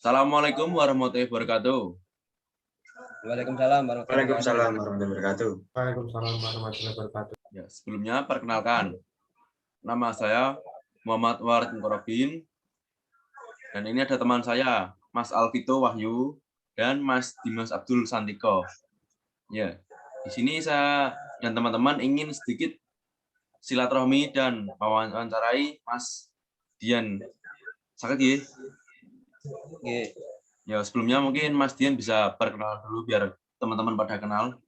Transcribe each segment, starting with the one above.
Assalamualaikum warahmatullahi wabarakatuh. Waalaikumsalam warahmatullahi wabarakatuh. Waalaikumsalam warahmatullahi wabarakatuh. Ya, sebelumnya perkenalkan, nama saya Muhammad Warid Mukorobin, dan ini ada teman saya, Mas Alvito Wahyu dan Mas Dimas Abdul Santiko. Ya, di sini saya dan teman-teman ingin sedikit silaturahmi dan wawancarai Mas Dian. Sakit ya? Ya, sebelumnya mungkin Mas Dian bisa perkenalan dulu biar teman-teman pada kenal.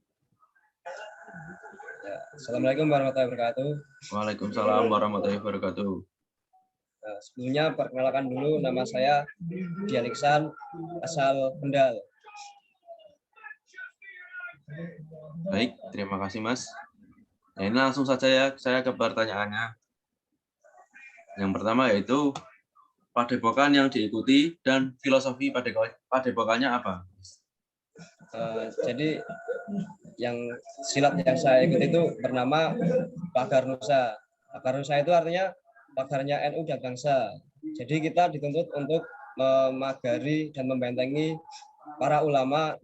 Ya, Assalamualaikum warahmatullahi wabarakatuh. Waalaikumsalam warahmatullahi wabarakatuh. Sebelumnya perkenalkan dulu, nama saya Dian Iksan, asal Kendal. Baik, terima kasih Mas. Nah, ini langsung saja ya, saya ke pertanyaannya. Yang pertama yaitu padepokan yang diikuti dan filosofi padepokannya apa? Jadi yang silat yang saya ikuti itu bernama Pagar Nusa. Pagar Nusa itu artinya pagarnya NU dan bangsa. Jadi kita dituntut untuk memagari dan membentengi para ulama,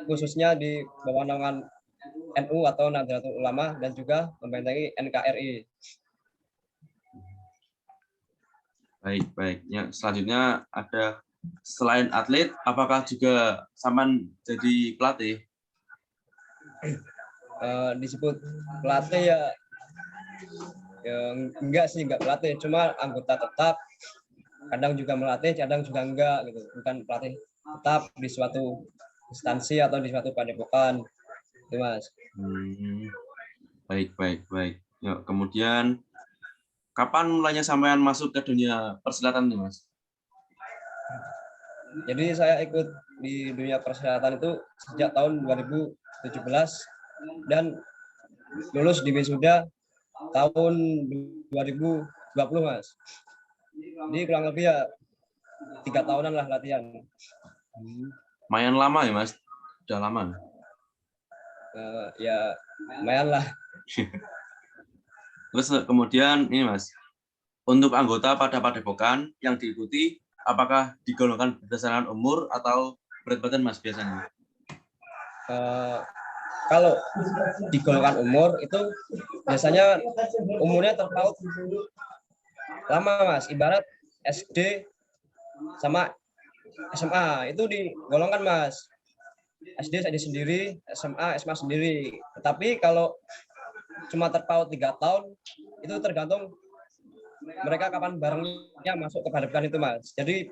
khususnya di bawah naungan NU atau Nahdlatul Ulama, dan juga membentengi NKRI. Baik. Yang selanjutnya ada, selain atlet, apakah juga Saman jadi pelatih? Disebut pelatih ya enggak pelatih, cuma anggota tetap. Kadang juga melatih, kadang juga enggak gitu. Bukan pelatih tetap di suatu instansi atau di suatu padepokan. Itu Mas. Baik. Ya, kemudian kapan mulainya sampean masuk ke dunia persilatan nih, Mas? Jadi saya ikut di dunia persilatan itu sejak tahun 2017 dan lulus di wisuda tahun 2020, Mas. Jadi kurang lebih ya 3 tahunan lah latihan. Lumayan lama ya, Mas? Udah lama? Ya lumayan lah. Terus kemudian ini Mas, untuk anggota pada padepokan yang diikuti, apakah digolongkan berdasarkan umur atau berat badan Mas biasanya? Kalau digolongkan umur itu biasanya umurnya terpaut lama Mas, ibarat SD sama SMA itu digolongkan Mas. SD sendiri, SMA sendiri. Tetapi kalau cuma terpaut 3 tahun itu tergantung mereka kapan barengnya masuk ke padepokan itu Mas. Jadi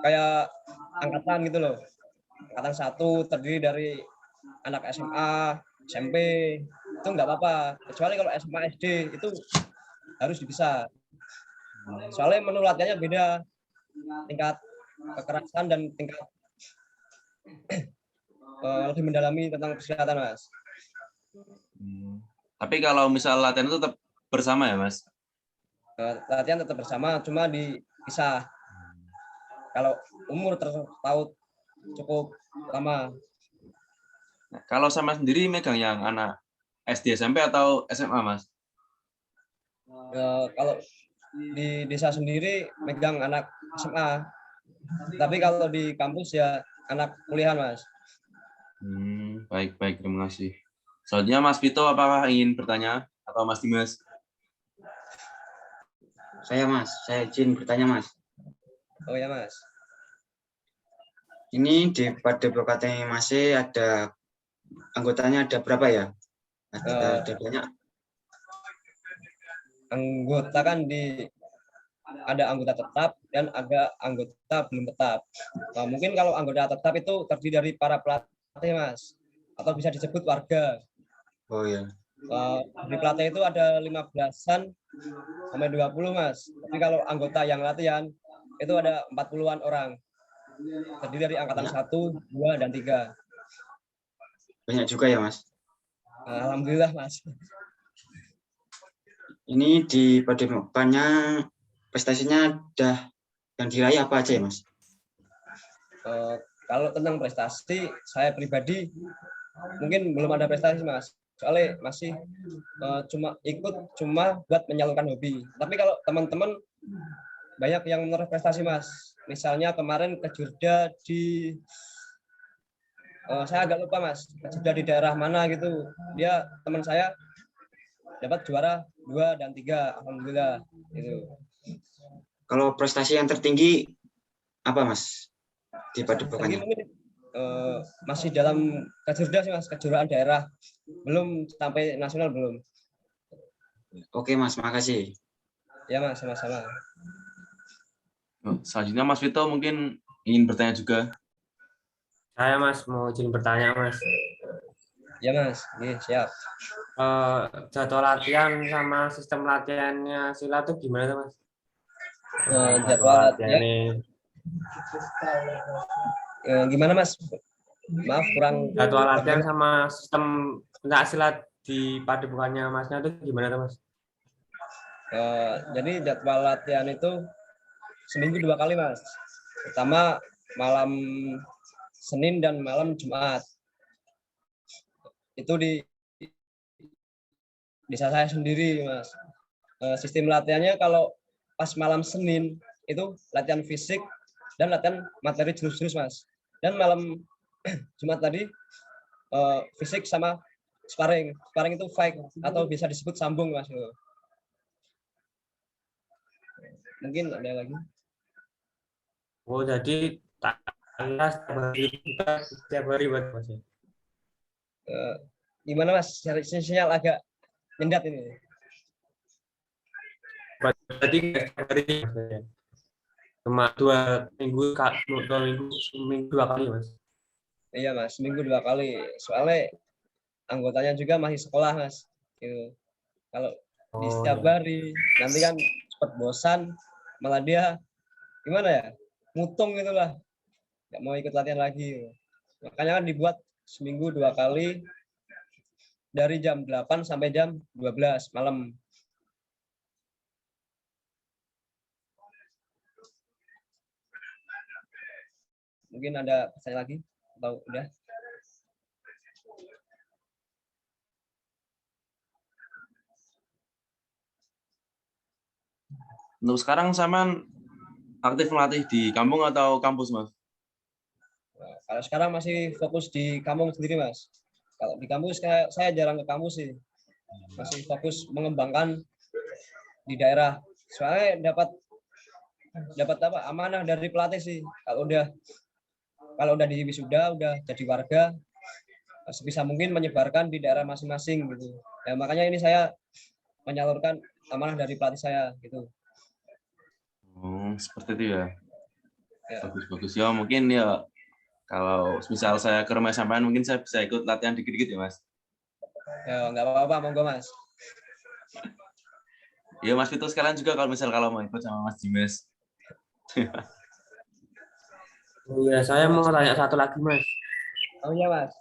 kayak angkatan gitu loh. Angkatan 1 terdiri dari anak SMA, SMP, itu nggak apa-apa. Kecuali kalau SMA, SD itu harus dipisah. Soalnya menu latihannya beda, tingkat kekerasan dan tingkat lebih mendalami tentang persilatan Mas. Tapi kalau misal latihan itu tetap bersama ya Mas? Latihan tetap bersama, cuma dipisah. Kalau umur terpaut cukup lama. Nah, kalau sama sendiri megang yang anak SD, SMP atau SMA Mas? Kalau di desa sendiri megang anak SMA. Tapi kalau di kampus ya anak kuliahan Mas. Baik, terima kasih. Selanjutnya Mas Vito, apakah ingin bertanya? Atau Mas Dimas? Saya izin bertanya Mas. Oh ya Mas. Ini di padepokan masih ada anggotanya ada berapa ya? Ada banyak. Anggota kan ada anggota tetap dan ada anggota belum tetap. Mungkin kalau anggota tetap itu terdiri dari para pelatih Mas, atau bisa disebut warga. Oh ya. Di pelatih itu ada 15-an sampai 20 Mas. Tapi kalau anggota yang latihan itu ada 40-an orang. Terdiri dari angkatan 1, 2, dan 3. Banyak juga ya Mas? Alhamdulillah Mas. Ini di padepokannya prestasinya udah yang diraih apa aja ya Mas? Kalau tentang prestasi, saya pribadi mungkin belum ada prestasi Mas. Soalnya masih cuma buat menyalurkan hobi. Tapi kalau teman-teman banyak yang meraih prestasi Mas. Misalnya kemarin Kejurda di saya agak lupa Mas, Kejurda di daerah mana gitu. Dia teman saya dapat juara 2 dan 3, alhamdulillah itu. Kalau prestasi yang tertinggi apa Mas di Tinggi padepokannya? mungkin masih dalam Kejurda sih Mas, kejuaraan daerah. Belum sampai nasional belum. Oke Mas, makasih. Ya Mas, sama-sama. Selanjutnya Mas Vito mungkin ingin bertanya juga. Saya Mas mau izin bertanya Mas. Ya Mas, siap. Jadwal latihan sama sistem latihannya silat itu gimana tuh Mas? Jadwal latihan latihannya gimana Mas? Maaf kurang. jadwal latihan sama sistem pencak silat di padepokannya Masnya itu gimana tuh Mas? Jadi jadwal latihan itu seminggu 2 kali Mas. Pertama malam Senin dan malam Jumat. Itu di desa saya sendiri Mas. Sistem latihannya kalau pas malam Senin itu latihan fisik dan latihan materi jurus-jurus Mas. Dan malam Jumat tadi fisik sama sparring. Sparring itu fight atau bisa disebut sambung Mas. Mungkin ada lagi. Oh jadi setiap hari buat Mas ya? Gimana Mas? Sinyal agak nyendat ini. Berarti nggak setiap hari Mas ya? Cuma 2 minggu, 2 kali Mas. Iya Mas, seminggu 2 kali. Soalnya anggotanya juga masih sekolah Mas. Gitu. Kalau di setiap iya. hari nanti kan cepat bosan, malah dia gimana ya? Mutung gitulah. Nggak mau ikut latihan lagi. Makanya kan dibuat seminggu 2 kali dari jam 8 sampai jam 12 malam. Mungkin ada pertanyaan lagi atau udah? Untuk sekarang Saman aktif melatih di kampung atau kampus Mas? Nah, kalau sekarang masih fokus di kampung sendiri Mas. Kalau di kampus saya jarang ke kampus sih. Masih fokus mengembangkan di daerah. Soalnya dapat apa amanah dari pelatih sih. Kalau udah di wisuda, udah jadi warga, sebisa mungkin menyebarkan di daerah masing-masing gitu. Ya makanya ini saya menyalurkan amanah dari pelatih saya gitu. Oh, seperti itu ya. Ya. Bagus-bagus ya. Mungkin ya kalau misal saya ke rumah sampean mungkin saya bisa ikut latihan dikit-dikit ya Mas. Ya nggak apa-apa, monggo Mas. Ya Mas Vito sekalian juga kalau mau ikut sama Mas Dimas. Oh iya, saya mau tanya satu lagi Mas. Oh iya Mas.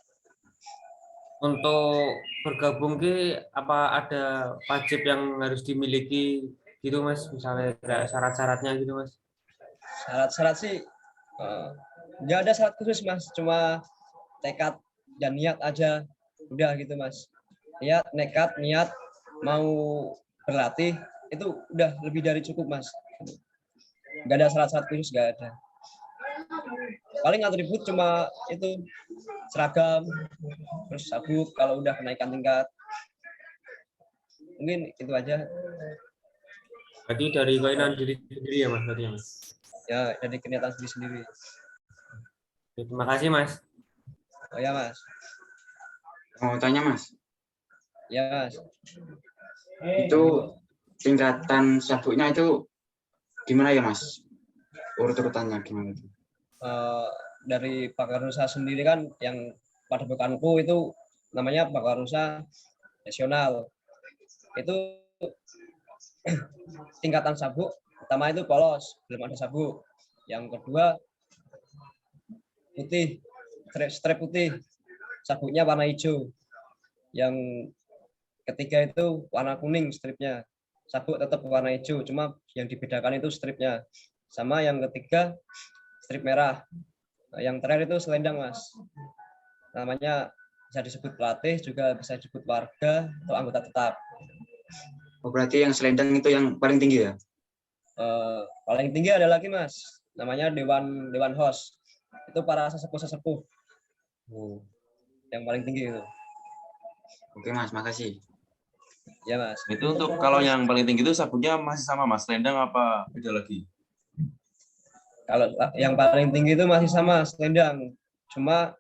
Untuk bergabung ke apa ada wajib yang harus dimiliki gitu Mas, misalnya kayak syarat-syaratnya gitu Mas? Syarat-syarat sih nggak ada syarat khusus Mas, cuma tekad dan niat aja udah gitu Mas. Nekat, niat mau berlatih itu udah lebih dari cukup Mas. Nggak ada syarat-syarat khusus, nggak ada. Paling atribut cuma itu seragam, terus sabuk kalau udah kenaikan tingkat. Mungkin itu aja. Berarti dari keinginan diri sendiri ya Mas berarti ya Mas? Ya dari kenyataan sendiri. Terima kasih Mas. Oh ya Mas. Mau tanya Mas, Ya Mas. itu tingkatan sabuknya itu gimana ya Mas? Urut-urutannya gimana itu? Dari Pakarusa sendiri kan yang pada bekanku itu namanya Pakarusa nasional. Itu tingkatan sabuk pertama itu polos, belum ada sabuk. Yang kedua putih, strip putih, sabuknya warna hijau. Yang ketiga itu warna kuning stripnya, sabuk tetap warna hijau, cuma yang dibedakan itu stripnya. Sama yang ketiga strip merah. Nah, yang terakhir itu selendang Mas. Namanya bisa disebut pelatih, juga bisa disebut warga atau anggota tetap. Oh, berarti yang selendang itu yang paling tinggi ya? Paling tinggi ada lagi Mas, namanya Dewan Host. Itu para sesepuh-sesepuh yang paling tinggi itu. Oke Mas, makasih. Ya Mas. Itu untuk kalau yang paling tinggi itu sabuknya masih sama Mas, selendang apa beda lagi? Kalau yang paling tinggi itu masih sama selendang. Cuma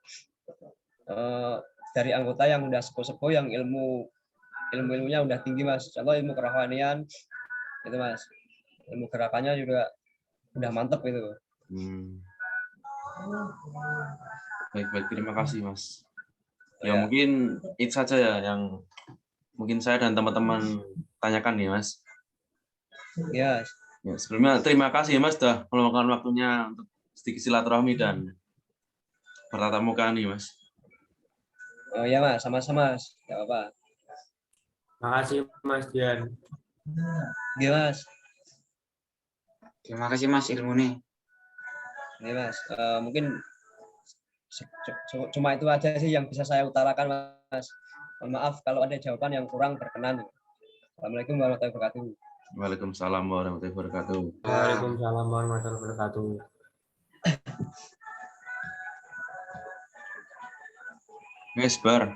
dari anggota yang udah sepuh-sepuh yang ilmunya udah tinggi Mas. Contoh ilmu kerohanian itu Mas. Ilmu gerakannya juga udah mantep gitu. Baik, terima kasih Mas. Ya Ya. mungkin itu saja ya yang mungkin saya dan teman-teman tanyakan nih Mas. Ya, Ya, sebelumnya terima kasih Mas sudah meluangkan waktunya untuk sedikit silaturahmi dan bertatap muka nih Mas. oh ya Mas, sama-sama Mas. Enggak apa-apa. Makasih Mas Dian. Iya Mas. Terima kasih Mas ilmunya. Iya Mas. Mungkin cuma itu aja sih yang bisa saya utarakan Mas. Mohon maaf kalau ada jawaban yang kurang berkenan. Assalamualaikum warahmatullahi wabarakatuh. Waalaikumsalam warahmatullahi wabarakatuh. Waalaikumsalam warahmatullahi wabarakatuh. Wes bar.